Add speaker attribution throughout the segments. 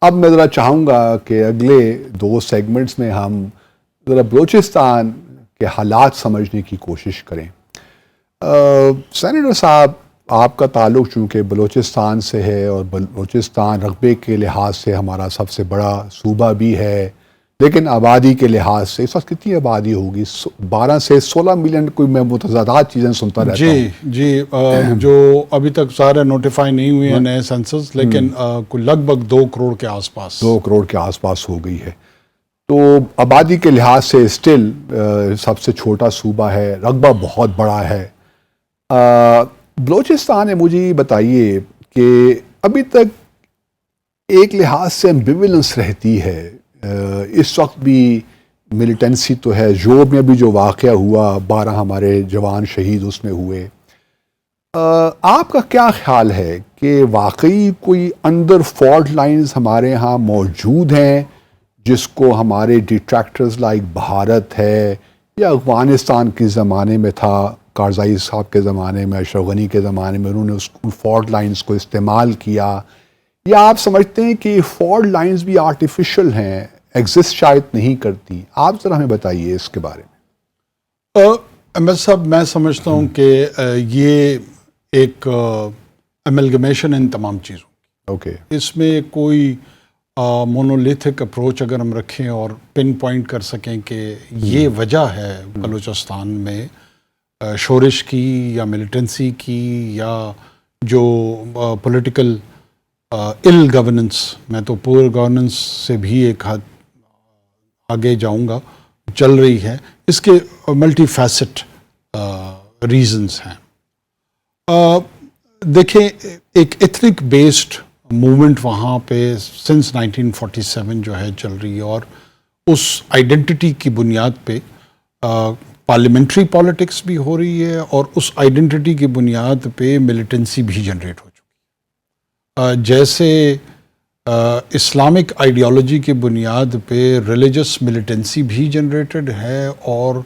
Speaker 1: اب میں ذرا چاہوں گا کہ اگلے 2 سیگمنٹس میں ہم ذرا بلوچستان کے حالات سمجھنے کی کوشش کریں۔ سینیٹر صاحب، آپ کا تعلق چونکہ بلوچستان سے ہے اور بلوچستان رقبے کے لحاظ سے ہمارا سب سے بڑا صوبہ بھی ہے، لیکن آبادی کے لحاظ سے اس وقت کتنی آبادی ہوگی؟ 12 سے 16 ملین، کوئی میں متضادات چیزیں سنتا رہتا ہوں۔
Speaker 2: جی جو ابھی تک سارے نوٹیفائی نہیں ہوئے ہیں نئے سینسس، لیکن کوئی لگ بھگ 2 کروڑ کے آس پاس
Speaker 1: 2 کروڑ کے آس پاس ہو گئی ہے۔ تو آبادی کے لحاظ سے اسٹل سب سے چھوٹا صوبہ ہے، رقبہ بہت بڑا ہے۔ بلوچستان ہے، مجھے یہ بتائیے کہ ابھی تک ایک لحاظ سے ایمبیولنس رہتی ہے، اس وقت بھی ملیٹنسی تو ہے، جوب میں بھی جو واقعہ ہوا 12 ہمارے جوان شہید اس میں ہوئے۔ آپ کا کیا خیال ہے کہ واقعی کوئی اندر فالٹ لائنز ہمارے ہاں موجود ہیں جس کو ہمارے ڈیٹریکٹرز لائک بھارت ہے یا افغانستان کے زمانے میں تھا، کارزائی صاحب کے زمانے میں، اشرف غنی کے زمانے میں، انہوں نے اس فالٹ لائنز کو استعمال کیا، یا آپ سمجھتے ہیں کہ فالٹ لائنز بھی آرٹیفیشل ہیں، ایگزسٹ شاید نہیں کرتی؟ آپ ذرا ہمیں بتائیے اس کے بارے میں۔
Speaker 2: احمد صاحب، میں سمجھتا ہوں کہ یہ ایک ایملگمیشن ان تمام چیزوں کی۔
Speaker 1: اوکے،
Speaker 2: اس میں کوئی مونولیتھک اپروچ اگر ہم رکھیں اور پن پوائنٹ کر سکیں کہ یہ وجہ ہے بلوچستان میں شورش کی یا ملیٹنسی کی یا جو پولیٹیکل ال گورننس، میں تو پور گورننس سے بھی ایک حد آگے جاؤں گا، چل رہی ہے، اس کے ملٹی فیسٹ ریزنز ہیں۔ دیکھیں، ایک ایتھنک بیسڈ موومنٹ وہاں پہ سنس 1947 جو ہے چل رہی ہے، اور اس آئیڈینٹی کی بنیاد پہ پارلیمنٹری پالیٹکس بھی ہو رہی ہے، اور اس آئیڈینٹی کی بنیاد پہ ملیٹنسی بھی جنریٹ ہو چکی ہے۔ جیسے اسلامک آئیڈیالوجی کی بنیاد پہ ریلیجس ملیٹنسی بھی جنریٹڈ ہے، اور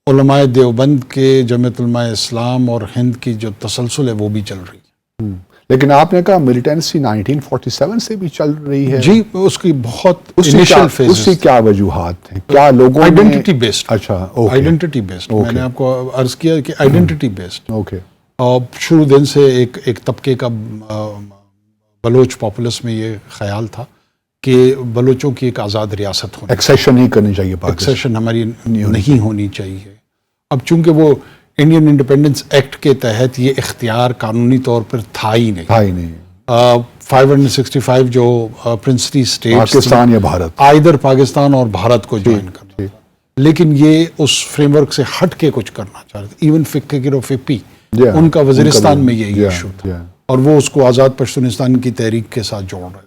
Speaker 2: علماء دیوبند کے جمعیت علماء اسلام اور ہند کی جو تسلسل ہے وہ بھی چل رہی ہے۔
Speaker 1: لیکن آپ نے کہا ملیٹنسی 1947 سے بھی چل رہی ہے۔
Speaker 2: جی، اس کی بہت انیشل فیز،
Speaker 1: اس کی کیا وجوہات ہیں؟ کیا لوگوں نے
Speaker 2: آئیڈینٹی بیسڈ؟
Speaker 1: اچھا،
Speaker 2: آئیڈینٹی بیسڈ، میں نے آپ کو عرض کیا کہ آئیڈینٹی بیسڈ۔
Speaker 1: اوکے،
Speaker 2: شروع دن سے ایک طبقے کا بلوچ پاپولس میں یہ خیال تھا کہ بلوچوں کی ایک آزاد ریاست ہونی،
Speaker 1: ایکسیشن نہیں کرنی چاہیے،
Speaker 2: ایکسیشن ہماری نہیں ہونی چاہیے۔ اب چونکہ وہ انڈین انڈیپینڈنس ایکٹ کے تحت یہ اختیار قانونی طور پر تھا ہی نہیں۔ 565 جو پرنسلی اسٹیٹس،
Speaker 1: پاکستان یا بھارت،
Speaker 2: آئیدر پاکستان اور بھارت کو جوائن کرنا، لیکن یہ اس فریم ورک سے ہٹ کے کچھ کرنا چاہ رہے تھے۔ ایون فقہ و فپی، ان کا وزیرستان میں یہ ایشو تھا، اور وہ اس کو آزاد پشتونستان کی تحریک کے ساتھ جوڑ رہے تھے۔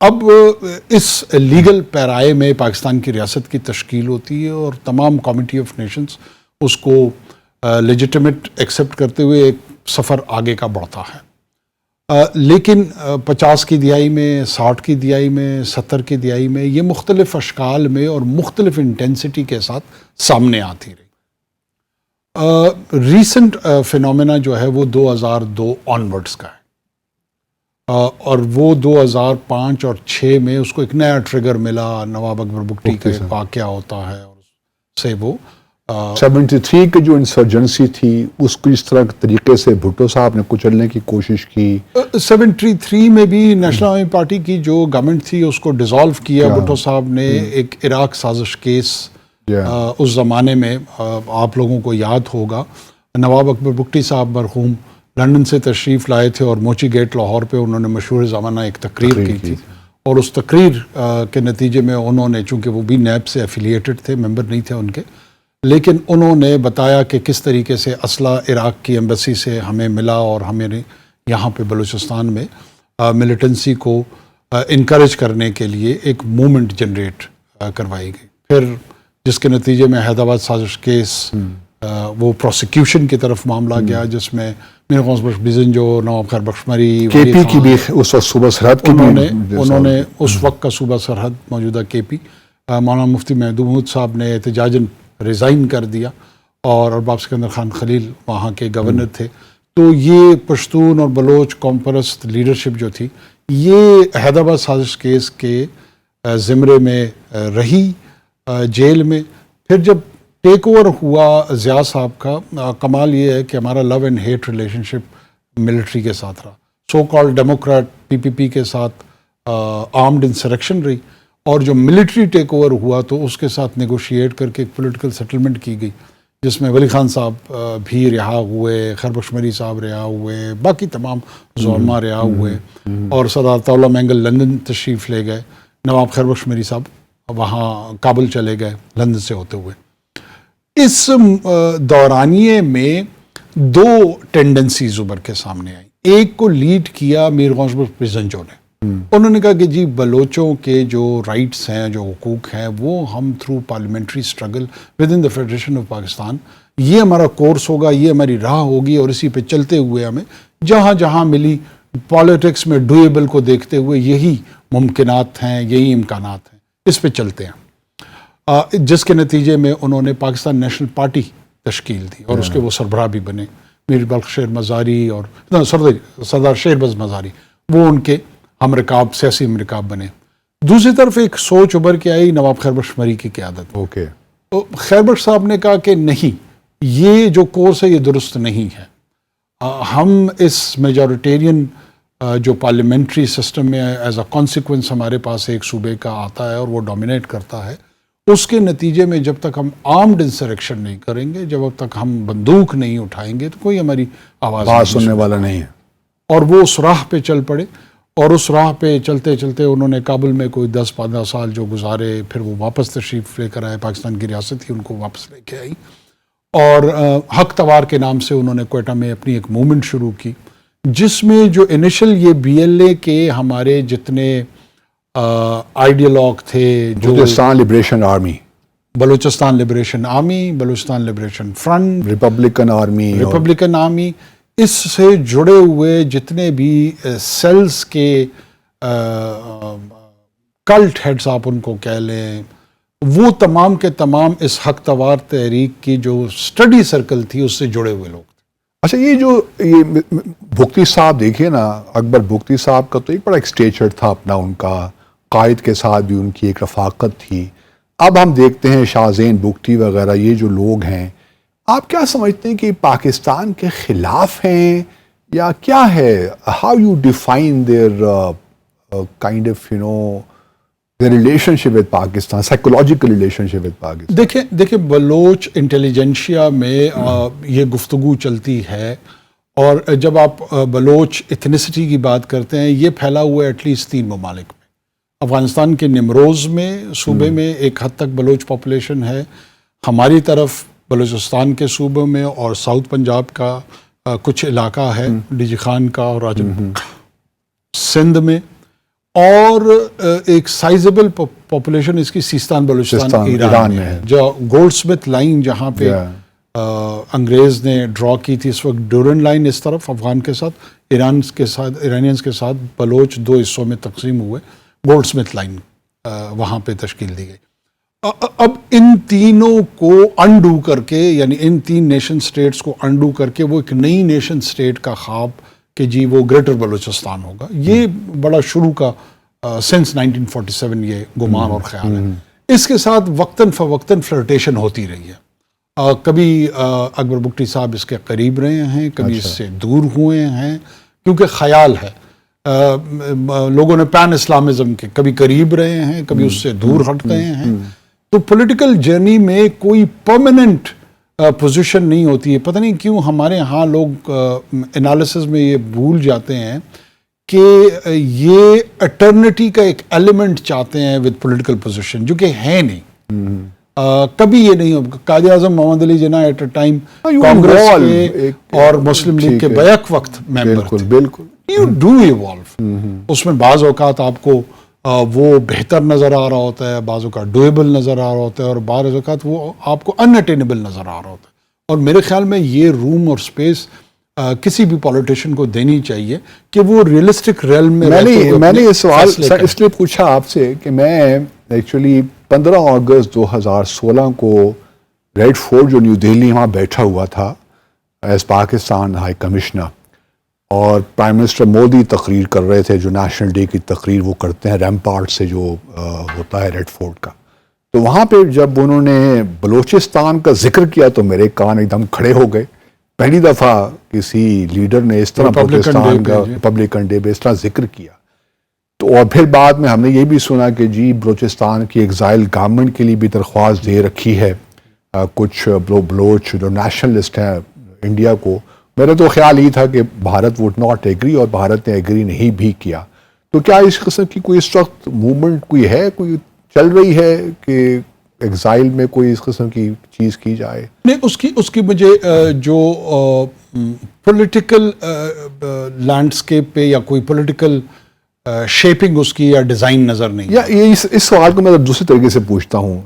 Speaker 2: اب اس لیگل پیرائے میں پاکستان کی ریاست کی تشکیل ہوتی ہے، اور تمام کمیٹی آف نیشنز اس کو لیجیٹمیٹ ایکسیپٹ کرتے ہوئے ایک سفر آگے کا بڑھتا ہے۔ لیکن 50 کی دہائی میں، 60 کی دہائی میں، 70 کی دہائی میں یہ مختلف اشکال میں اور مختلف انٹینسٹی کے ساتھ سامنے آتی رہی۔ ریسنٹ فینومینا جو ہے وہ 2002 آنورڈز کا ہے، اور وہ 2005 اور 6 میں اس کو ایک نیا ٹریگر ملا، نواب اکبر بگٹی کا ایک واقعہ ہوتا ہے، اور اس سے وہ
Speaker 1: 73 کی جو انسرجنسی تھی اس کو اس طرح طریقے سے بھٹو صاحب نے کچلنے کی کوشش کی۔
Speaker 2: 73 میں بھی نیشنل عوامی پارٹی کی جو گورنمنٹ تھی اس کو ڈیزالو کیا بھٹو صاحب نے، ایک عراق سازش کیس اس زمانے میں آپ لوگوں کو یاد ہوگا، نواب اکبر بگٹی صاحب مرحوم لندن سے تشریف لائے تھے، اور موچی گیٹ لاہور پہ انہوں نے مشہور زمانہ ایک تقریر کی تھی، اور اس تقریر کے نتیجے میں انہوں نے، چونکہ وہ بھی نیب سے ایفیلیٹڈ تھے، ممبر نہیں تھے ان کے، لیکن انہوں نے بتایا کہ کس طریقے سے اسلحہ عراق کی ایمبیسی سے ہمیں ملا، اور ہمیں یہاں پہ بلوچستان میں ملیٹنسی کو انکریج کرنے کے لیے ایک موومنٹ جنریٹ کروائی گئی، پھر جس کے نتیجے میں حیدرآباد سازش کیس وہ پروسیکیوشن کی طرف معاملہ گیا، جس میں میر غوث بخش بیزن جو نواب خیر بخشمری
Speaker 1: کے پی کی بھی اس وقت صوبہ سرحد کی
Speaker 2: انہوں نے اس وقت کا صوبہ سرحد موجودہ کے پی مولانا مفتی محمود صاحب نے احتجاجاً ریزائن کر دیا، اور ارباب سکندر خان خلیل وہاں کے گورنر تھے۔ تو یہ پشتون اور بلوچ قوم پرست لیڈرشپ جو تھی یہ حیدرآباد سازش کیس کے زمرے میں رہی جیل میں. پھر جب ٹیک اوور ہوا ضیاء صاحب کا، کمال یہ ہے کہ ہمارا love and hate relationship military کے ساتھ رہا. سو کالڈ ڈیموکریٹ پی پی پی کے ساتھ آرمڈ انسرکشن رہی، اور جو ملٹری ٹیک اوور ہوا تو اس کے ساتھ نیگوشیٹ کر کے ایک پولیٹیکل سیٹلمنٹ کی گئی، جس میں ولی خان صاحب بھی رہا ہوئے، خیر بخش مری صاحب رہا ہوئے، باقی تمام زعما رہا ہوئے، اور سردار طاولہ مینگل لندن تشریف لے گئے. نواب خیر بخش مری صاحب وہاں کابل چلے گئے لندن سے ہوتے ہوئے. اس دورانیے میں دو ٹینڈنسیز ابھر کے سامنے آئی. ایک کو لیڈ کیا میر غوث بخش پریزنجو نے. انہوں نے کہا کہ جی بلوچوں کے جو رائٹس ہیں، جو حقوق ہیں، وہ ہم through parliamentary struggle with in the federation of Pakistan, یہ ہمارا کورس ہوگا، یہ ہماری راہ ہوگی، اور اسی پہ چلتے ہوئے ہمیں جہاں جہاں ملی پالیٹکس میں ڈویبل کو دیکھتے ہوئے یہی ممکنات ہیں، یہی امکانات ہیں، اس پہ چلتے ہیں. جس کے نتیجے میں انہوں نے پاکستان نیشنل پارٹی تشکیل دی، اور اس کے وہ سربراہ بھی بنے. میر بلخ شیر مزاری اور سردار شیربز مزاری وہ ان کے ہم رکاب، سیاسی ہم رکاب بنے. دوسری طرف ایک سوچ ابھر کے آئی نواب خیر بخش مری کی قیادت. خیر بخش صاحب نے کہا کہ نہیں، یہ جو کورس ہے یہ درست نہیں ہے. ہم اس میجورٹیرین جو پارلیمنٹری سسٹم میں ایز اے کانسیکوینس ہمارے پاس ایک صوبے کا آتا ہے اور وہ ڈومینیٹ کرتا ہے، اس کے نتیجے میں جب تک ہم آرمڈ انسرکشن نہیں کریں گے، جب تک ہم بندوق نہیں اٹھائیں گے، تو کوئی ہماری آواز
Speaker 1: سننے والا نہیں ہے.
Speaker 2: اور وہ اس راہ پہ چل پڑے، اور اس راہ پہ چلتے چلتے انہوں نے کابل میں کوئی 10-15 سال جو گزارے. پھر وہ واپس تشریف لے کر آئے، پاکستان کی ریاست ہی ان کو واپس لے کے آئی، اور حق توار کے نام سے انہوں نے کوئٹہ میں اپنی ایک موومنٹ شروع کی، جس میں جو انیشل یہ بی ایل اے کے ہمارے جتنے آئیڈیالوگ تھے، جو
Speaker 1: Balochistan Liberation Army,
Speaker 2: Balochistan Liberation Army, Balochistan Liberation Front,
Speaker 1: Republican Army, اس سے جڑے ہوئے جتنے بھی سیلز کے کلٹ ہیڈز آپ ان کو کہہ لیں، وہ تمام کے تمام اس حق توار تحریک کی جو اسٹڈی سرکل تھی اس سے جڑے ہوئے لوگ تھے. اچھا، یہ بگٹی صاحب دیکھیے نا، اکبر بگٹی صاحب کا تو ایک بڑا ایک اسٹیچر تھا اپنا، ان کا قائد کے ساتھ بھی ان کی ایک رفاقت تھی. اب ہم دیکھتے ہیں شاہ زین بگٹی وغیرہ، یہ جو لوگ ہیں، آپ کیا سمجھتے ہیں کہ پاکستان کے خلاف ہیں یا کیا ہے؟ How you define their kind of their relationship with Pakistan, psychological relationship with Pakistan?
Speaker 2: دیکھیں بلوچ انٹیلیجنشیا میں یہ گفتگو چلتی ہے، اور جب آپ بلوچ ایتھنیسٹی کی بات کرتے ہیں، یہ پھیلا ہوا ہے ایٹ لیسٹ 3 ممالک میں. افغانستان کے نیمروز میں صوبے میں ایک حد تک بلوچ پاپولیشن ہے، ہماری طرف بلوچستان کے صوبوں میں اور ساؤتھ پنجاب کا کچھ علاقہ ہے، ڈی جی خان کا اور راجن سندھ میں، اور ایک سائزبل پاپولیشن اس کی سیستان بلوچستان ایران میں ہے. جو گولڈ سمتھ لائن جہاں پہ انگریز نے ڈرا کی تھی، اس وقت ڈورن لائن اس طرف افغان کے ساتھ، ایرانینز کے ساتھ بلوچ 2 حصوں میں تقسیم ہوئے، گولڈ سمتھ لائن وہاں پہ تشکیل دی گئی. اب ان تینوں کو انڈو کر کے، یعنی ان 3 نیشن سٹیٹس کو انڈو کر کے وہ ایک نئی نیشن سٹیٹ کا خواب کہ جی وہ گریٹر بلوچستان ہوگا، یہ بڑا شروع کا سنس 1947 یہ گمان اور خیال ہے. اس کے ساتھ وقتاً فوقتاً فلرٹیشن ہوتی رہی ہے. کبھی اکبر بگٹی صاحب اس کے قریب رہے ہیں، کبھی اس سے دور ہوئے ہیں، کیونکہ خیال ہے. لوگوں نے پین اسلامزم کے کبھی قریب رہے ہیں، کبھی اس سے دور ہٹ گئے ہیں. تو پولیٹیکل جرنی میں کوئی پرماننٹ پوزیشن نہیں ہوتی ہے. پتہ نہیں کیوں ہمارے ہاں لوگ انالیسز میں یہ بھول جاتے ہیں کہ یہ اٹرنٹی کا ایک ایلیمنٹ چاہتے ہیں ود پولیٹیکل پوزیشن، جو کہ ہے نہیں. کبھی یہ نہیں ہوگا. قائد اعظم محمد Ali Jinnah at a time Congress کے اور مسلم لیگ کے بیک وقت ممبر تھے.
Speaker 1: بالکل
Speaker 2: یو ڈو ایوالو. اس میں بعض اوقات آپ کو وہ بہتر نظر آ رہا ہوتا ہے، بعض اوقات ڈویبل نظر آ رہا ہوتا ہے، اور بعض اوقات وہ آپ کو ان اٹینیبل نظر آ رہا ہوتا ہے. اور میرے خیال میں یہ روم اور سپیس کسی بھی پولیٹیشین کو دینی چاہیے کہ وہ ریئلسٹک ریلم میں
Speaker 1: میں نے یہ سوال اس لیے پوچھا آپ سے کہ میں ایکچولی 15 اگست 2016 کو ریڈ فورٹ جو نیو دہلی وہاں بیٹھا ہوا تھا ایز پاکستان ہائی کمشنر. اور پرائم منسٹر مودی تقریر کر رہے تھے، جو نیشنل ڈے کی تقریر وہ کرتے ہیں ریمپارٹ سے جو ہوتا ہے ریڈ فورٹ کا. تو وہاں پہ جب انہوں نے بلوچستان کا ذکر کیا تو میرے کان ایک دم کھڑے ہو گئے. پہلی دفعہ کسی لیڈر نے اس طرح بلوچستان کا ریپبلکن ڈے پہ اس طرح ذکر کیا. تو اور پھر بعد میں ہم نے یہ بھی سنا کہ جی بلوچستان کی ایگزائل گورنمنٹ کے لیے بھی درخواست دے رکھی ہے کچھ بلوچ جو نیشنلسٹ ہیں انڈیا کو. میرا تو خیال یہ تھا کہ بھارت وڈ ناٹ ایگری، اور بھارت نے ایگری نہیں بھی کیا. تو کیا اس قسم کی کوئی اس وقت موومنٹ کوئی ہے، کوئی چل رہی ہے کہ ایگزائل میں کوئی اس قسم کی چیز کی جائے؟
Speaker 2: نہیں، اس کی مجھے جو پولیٹیکل لینڈسکیپ پہ یا کوئی پولیٹیکل شیپنگ اس کی یا ڈیزائن نظر نہیں.
Speaker 1: یا اس سوال کو میں دوسرے طریقے سے پوچھتا ہوں،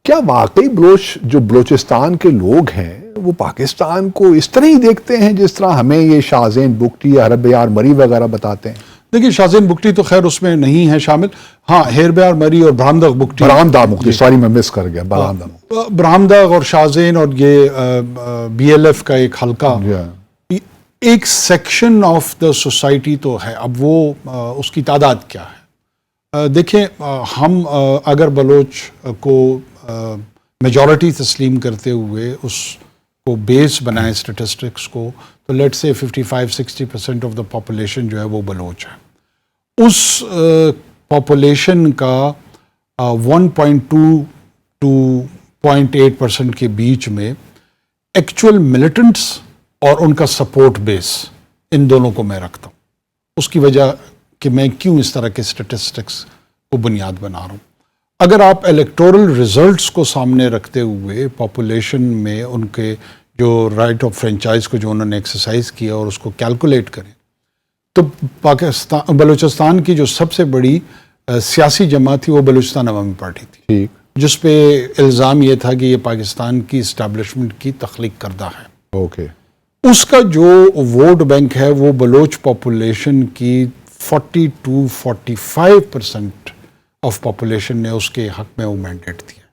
Speaker 1: کیا واقعی بلوچستان کے لوگ ہیں وہ پاکستان کو اس طرح ہی دیکھتے ہیں جس طرح ہمیں یہ شاہزین بگٹی یا حرب یار مری وغیرہ بتاتے ہیں؟
Speaker 2: دیکھیے، شاہزین بگٹی تو خیر اس میں نہیں ہے شامل. ہاں، ہیربیار مری اور برہمدغ بگٹی،
Speaker 1: سوری میں مس کر گیا.
Speaker 2: برہمدغ اور شاہزین اور یہ بی ایل ایف کا ایک حلقہ، ایک سیکشن آف دا سوسائٹی تو ہے. اب وہ اس کی تعداد کیا ہے؟ دیکھیں، ہم اگر بلوچ کو میجورٹی تسلیم کرتے ہوئے اس کو بیس بنائیں اسٹیٹسٹکس کو، تو لیٹ سے 55-60% آف دا پاپولیشن جو ہے وہ بلوچ ہے. اس پاپولیشن کا 1.2 to 0.8% کے بیچ میں ایکچوئل ملیٹنٹس اور ان کا سپورٹ بیس، ان دونوں کو میں رکھتا ہوں. اس کی وجہ کہ میں کیوں اس طرح کے اسٹیٹسٹکس کو بنیاد بنا رہا ہوں. اگر آپ الیکٹورل ریزلٹس کو سامنے رکھتے ہوئے پاپولیشن میں ان کے جو رائٹ آف فرینچائز کو جو انہوں نے ایکسرسائز کیا اور اس کو کیلکولیٹ کریں، تو بلوچستان کی جو سب سے بڑی سیاسی جماعت تھی وہ بلوچستان عوامی پارٹی تھی، جس پہ الزام یہ تھا کہ یہ پاکستان کی اسٹیبلشمنٹ کی تخلیق کردہ ہے. اس کا جو ووٹ بینک ہے وہ بلوچ پاپولیشن کی 40 to 45% آف پاپولیشن نے اس کے حق میں وہ مینڈیٹ دیا.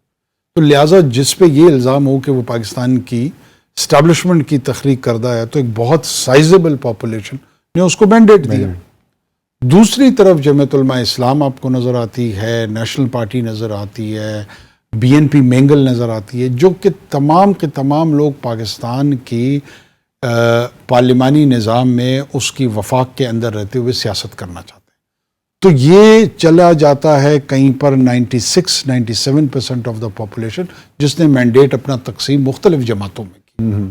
Speaker 2: تو لہٰذا جس پہ یہ الزام ہو کہ وہ پاکستان کی اسٹیبلشمنٹ کی تخلیق کردہ ہے، تو ایک بہت سائزبل پاپولیشن نے اس کو مینڈیٹ دیا. دوسری طرف جمعیت علماء اسلام آپ کو نظر آتی ہے، نیشنل پارٹی نظر آتی ہے، BNP مینگل نظر آتی ہے، جو کہ تمام کے تمام لوگ پاکستان کی پارلیمانی نظام میں اس کی وفاق کے اندر رہتے ہوئے سیاست کرنا چاہتے ہیں. تو یہ چلا جاتا ہے کہیں پر 96-97% آف دا پاپولیشن جس نے مینڈیٹ اپنا تقسیم مختلف جماعتوں میں کی.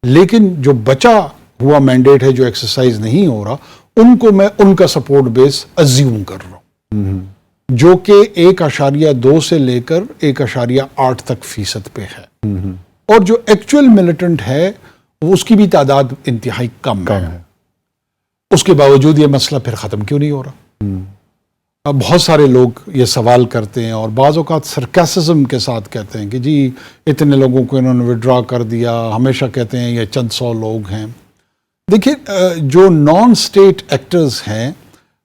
Speaker 2: لیکن جو بچا ہوا مینڈیٹ ہے جو ایکسرسائز نہیں ہو رہا، ان کو میں ان کا سپورٹ بیس ازیوم کر رہا ہوں، جو کہ 1.2 سے لے کر 1.8 تک فیصد پہ ہے. اور جو ایکچوئل ملیٹنٹ ہے اس کی بھی تعداد انتہائی کم ہے. اس کے باوجود یہ مسئلہ پھر ختم کیوں نہیں ہو رہا؟ اب بہت سارے لوگ یہ سوال کرتے ہیں اور بعض اوقات سرکیسزم کے ساتھ کہتے ہیں کہ جی اتنے لوگوں کو انہوں نے وڈرا کر دیا. ہمیشہ کہتے ہیں یہ چند 100 لوگ ہیں. دیکھیں، جو نان اسٹیٹ ایکٹرز ہیں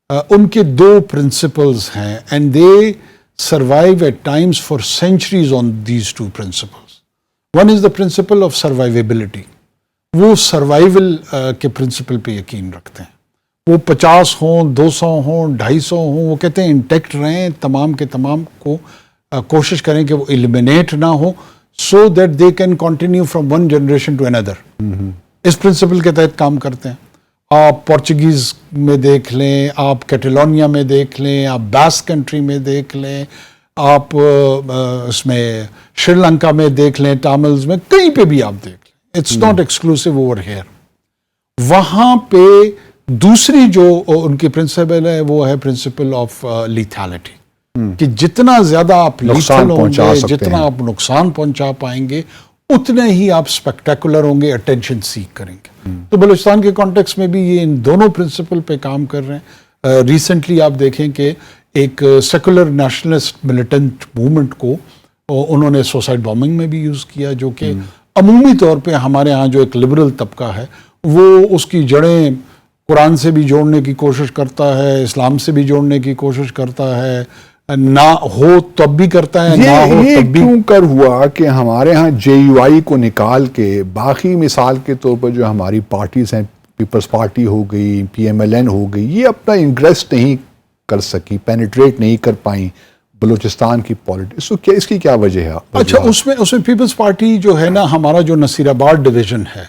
Speaker 2: ان کے 2 پرنسپلز ہیں، and they survive at times for centuries on these 2 principles. One is the principle of survivability. وہ سروائیول کے پرنسپل پہ یقین رکھتے ہیں. وہ 50 ہوں، 200 ہوں، 250 ہوں، وہ کہتے ہیں انٹیکٹ رہیں، تمام کے تمام کو کوشش کریں کہ وہ ایلیمینیٹ نہ ہو، so that they can continue from one generation to another. اس پرنسپل کے تحت کام کرتے ہیں. آپ پورچوگیز میں دیکھ لیں، آپ کیٹالونیا میں دیکھ لیں، آپ بیسک کنٹری میں دیکھ لیں، آپ اس میں شری لنکا میں دیکھ لیں، ٹاملز میں، کہیں پہ بھی آپ دیکھ لیں. It's not exclusive over here. وہاں پہ دوسری جو ان کی پرنسپل ہے وہ ہے پرنسپل آف لیتھیلٹی، کہ جتنا زیادہ آپ لیتھل ہوں گے، جتنا آپ نقصان پہنچا پائیں گے، اتنے ہی آپ سپیکٹیکولر ہوں گے، اٹینشن سیک کریں گے. تو بلوچستان کے کانٹیکس میں بھی یہ ان دونوں پرنسپل پہ کام کر رہے ہیں. ریسنٹلی آپ دیکھیں کہ ایک سیکولر نیشنلسٹ ملیٹنٹ موومنٹ کو انہوں نے سوسائڈ بامبنگ میں بھی یوز کیا، جو کہ عمومی طور پہ ہمارے ہاں جو ایک لبرل طبقہ ہے وہ اس کی جڑیں قرآن سے بھی جوڑنے کی کوشش کرتا ہے، اسلام سے بھی جوڑنے کی کوشش کرتا ہے، نہ ہو تب بھی کرتا ہے، نہ ہو تب بھی.
Speaker 1: کیوں کر ہوا کہ ہمارے ہاں JUI کو نکال کے باقی مثال کے طور پر جو ہماری پارٹیز ہیں پیپلز پارٹی ہو گئی, PMLN ہو گئی, یہ اپنا انگریس نہیں کر سکی, پینیٹریٹ نہیں کر پائیں بلوچستان کی پالیٹکس. اس کی کیا وجہ ہے؟
Speaker 2: اچھا, اس میں پیپلز پارٹی جو ہے نا, ہمارا جو نصیر آباد ڈویژن ہے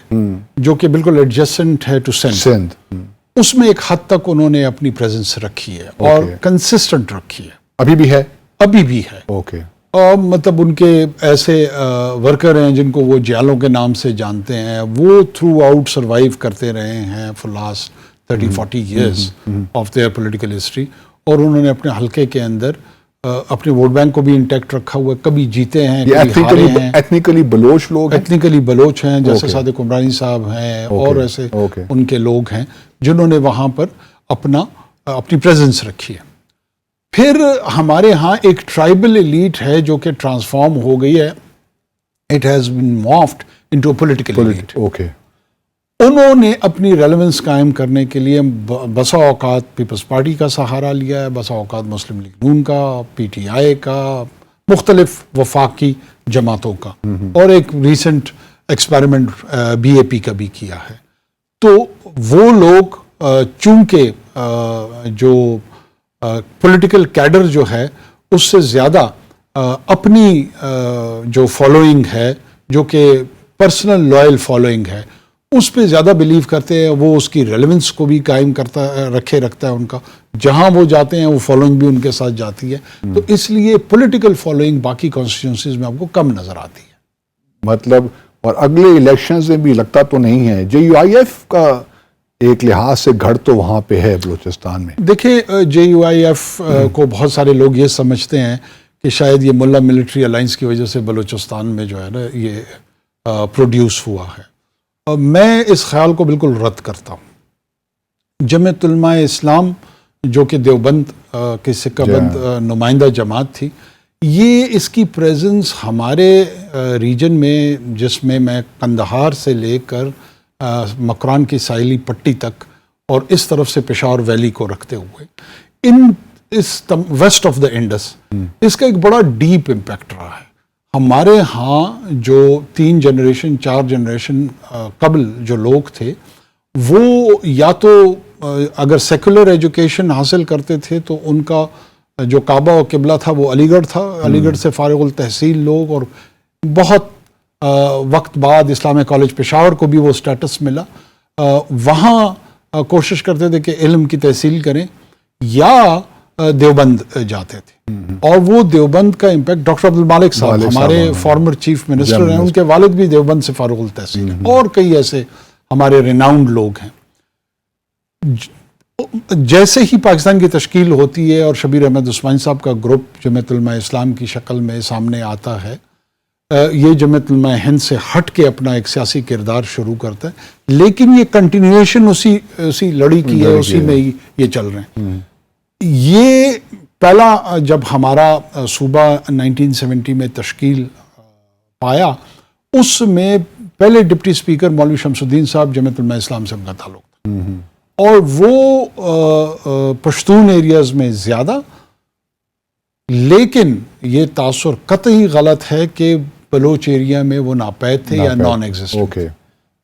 Speaker 2: جو کہ بالکل ایڈجسٹنٹ ہے ٹو سندھ, اس میں ایک حد تک انہوں نے اپنی پریزنس رکھی ہے اور کنسسٹنٹ رکھی ہے.
Speaker 1: ابھی بھی ہے؟
Speaker 2: ابھی بھی ہے.
Speaker 1: اوکے.
Speaker 2: مطلب ان کے ایسے ورکر ہیں جن کو وہ جیالوں کے نام سے جانتے ہیں, وہ تھرو آؤٹ سروائیو کرتے رہے ہیں for last 30-40 years of their political history, اور انہوں نے اپنے حلقے کے اندر اپنے ووٹ بینک کو بھی انٹیکٹ رکھا ہوا ہے. کبھی جیتے ہیں, کبھی ہارے ہیں.
Speaker 1: ایتھنیکلی بلوچ لوگ ہیں,
Speaker 2: ایتھنیکلی بلوچ ہیں, جیسے صادق عمرانی صاحب ہیں اور ایسے ان کے لوگ ہیں جنہوں نے وہاں پر اپنی پریزنس رکھی ہے. پھر ہمارے ہاں ایک ٹرائبل ایلیٹ ہے جو کہ ٹرانسفارم ہو گئی ہے. It has been morphed into political elite.
Speaker 1: Okay.
Speaker 2: انہوں نے اپنی ریلیونس قائم کرنے کے لیے بسا اوقات پیپلز پارٹی کا سہارا لیا ہے, بسا اوقات مسلم لیگ نون کا, PTI کا, مختلف وفاقی جماعتوں کا, اور ایک ریسنٹ ایکسپیریمنٹ BAP کا بھی کیا ہے. تو وہ لوگ چونکہ جو پولیٹیکل کیڈر جو ہے اس سے زیادہ اپنی جو فالوئنگ ہے, جو کہ پرسنل لائل فالوئنگ ہے, اس پہ زیادہ بلیو کرتے ہیں. وہ اس کی ریلیونس کو بھی قائم رکھتا ہے ان کا. جہاں وہ جاتے ہیں وہ فالوئنگ بھی ان کے ساتھ جاتی ہے. تو اس لیے پولیٹیکل فالوئنگ باقی کانسٹیٹیوئنسیز میں آپ کو کم نظر آتی ہے.
Speaker 1: مطلب, اور اگلے الیکشنز میں بھی لگتا تو نہیں ہے. JUIF کا ایک لحاظ سے گھڑ تو وہاں پہ ہے بلوچستان میں.
Speaker 2: دیکھیں, JUIF کو بہت سارے لوگ یہ سمجھتے ہیں کہ شاید یہ ملا ملٹری الائنس کی وجہ سے بلوچستان میں جو ہے نا یہ پروڈیوس ہوا ہے. میں اس خیال کو بالکل رد کرتا ہوں. جمعیت علماء اسلام جو کہ دیوبند کی سکہ بند نمائندہ جماعت تھی, یہ اس کی پریزنس ہمارے ریجن میں, جس میں میں قندہار سے لے کر مکران کی ساحلی پٹی تک اور اس طرف سے پشاور ویلی کو رکھتے ہوئے اس ویسٹ آف دا انڈس, اس کا ایک بڑا ڈیپ امپیکٹ رہا ہے. ہمارے ہاں جو 3 جنریشن 4 جنریشن قبل جو لوگ تھے, وہ یا تو اگر سیکولر ایجوکیشن حاصل کرتے تھے تو ان کا جو کعبہ و قبلہ تھا وہ علی گڑھ تھا. علی گڑھ سے فارغ التحصیل لوگ, اور بہت وقت بعد اسلامیہ کالج پشاور کو بھی وہ سٹیٹس ملا. وہاں کوشش کرتے تھے کہ علم کی تحصیل کریں, یا دیوبند جاتے تھے. اور وہ دیوبند کا امپیکٹ, ڈاکٹر عبدالمالک صاحب ہمارے فارمر چیف منسٹر ہیں, ان کے والد بھی دیوبند سے فارغ التحصیل ہیں, اور کئی ایسے ہمارے ریناؤنڈ لوگ ہیں. جیسے ہی پاکستان کی تشکیل ہوتی ہے اور شبیر احمد عثمانی صاحب کا گروپ جمعیت علماء اسلام کی شکل میں سامنے آتا ہے, یہ جمعیت علماء ہند سے ہٹ کے اپنا ایک سیاسی کردار شروع کرتا ہے, لیکن یہ کنٹینیویشن اسی لڑی کی ہے, اسی میں یہ چل رہے ہیں. یہ پہلا جب ہمارا صوبہ 1970 میں تشکیل پایا, اس میں پہلے ڈپٹی اسپیکر مولوی شمس الدین صاحب جمعیت علماء اسلام سے ان کا تعلق تھا, اور وہ پشتون ایریاز میں زیادہ. لیکن یہ تاثر قطعی غلط ہے کہ بلوچ ایریا میں وہ ناپید تھے یا نان ایگزسٹنٹ.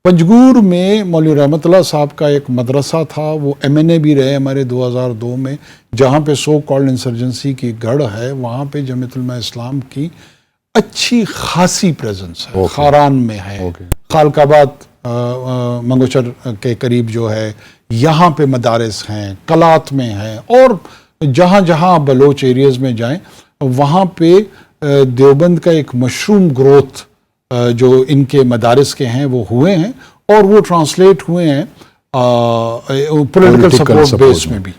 Speaker 2: پنجگور میں مولوی رحمت اللہ صاحب کا ایک مدرسہ تھا, وہ MNA بھی رہے ہمارے 2002 میں, جہاں پہ سو کالڈ انسرجنسی کی گڑھ ہے, وہاں پہ جمعیت علماء اسلام کی اچھی خاصی پریزنس ہے. خاران میں ہے, خالق آباد منگوچر کے قریب جو ہے, یہاں پہ مدارس ہیں, قلات میں ہیں, اور جہاں جہاں بلوچ ایریاز میں جائیں وہاں پہ دیوبند کا ایک مشروم گروتھ جو ان کے مدارس کے ہیں وہ ہوئے ہیں, اور وہ ٹرانسلیٹ ہوئے ہیں پولیٹیکل سپورٹ بیس میں بھی.